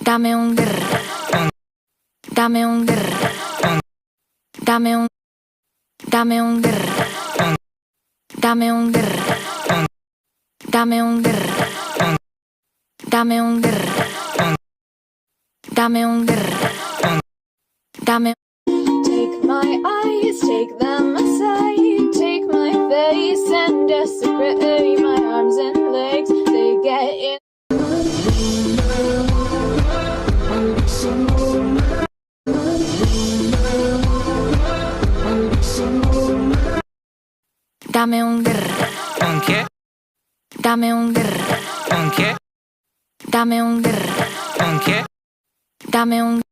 Dame un grr. Dame un grr. Dame un. Dame un grr. Dame un grr. Dame un grr. Dame un grr. Dame un grr. Dame. Take my eyes, take them aside. Take my face and desecrate my arms and legs. They get in. Dame un grr. ¿Un qué? Dame un grr. ¿Un qué? Dame un grr. ¿Un qué? Dame un.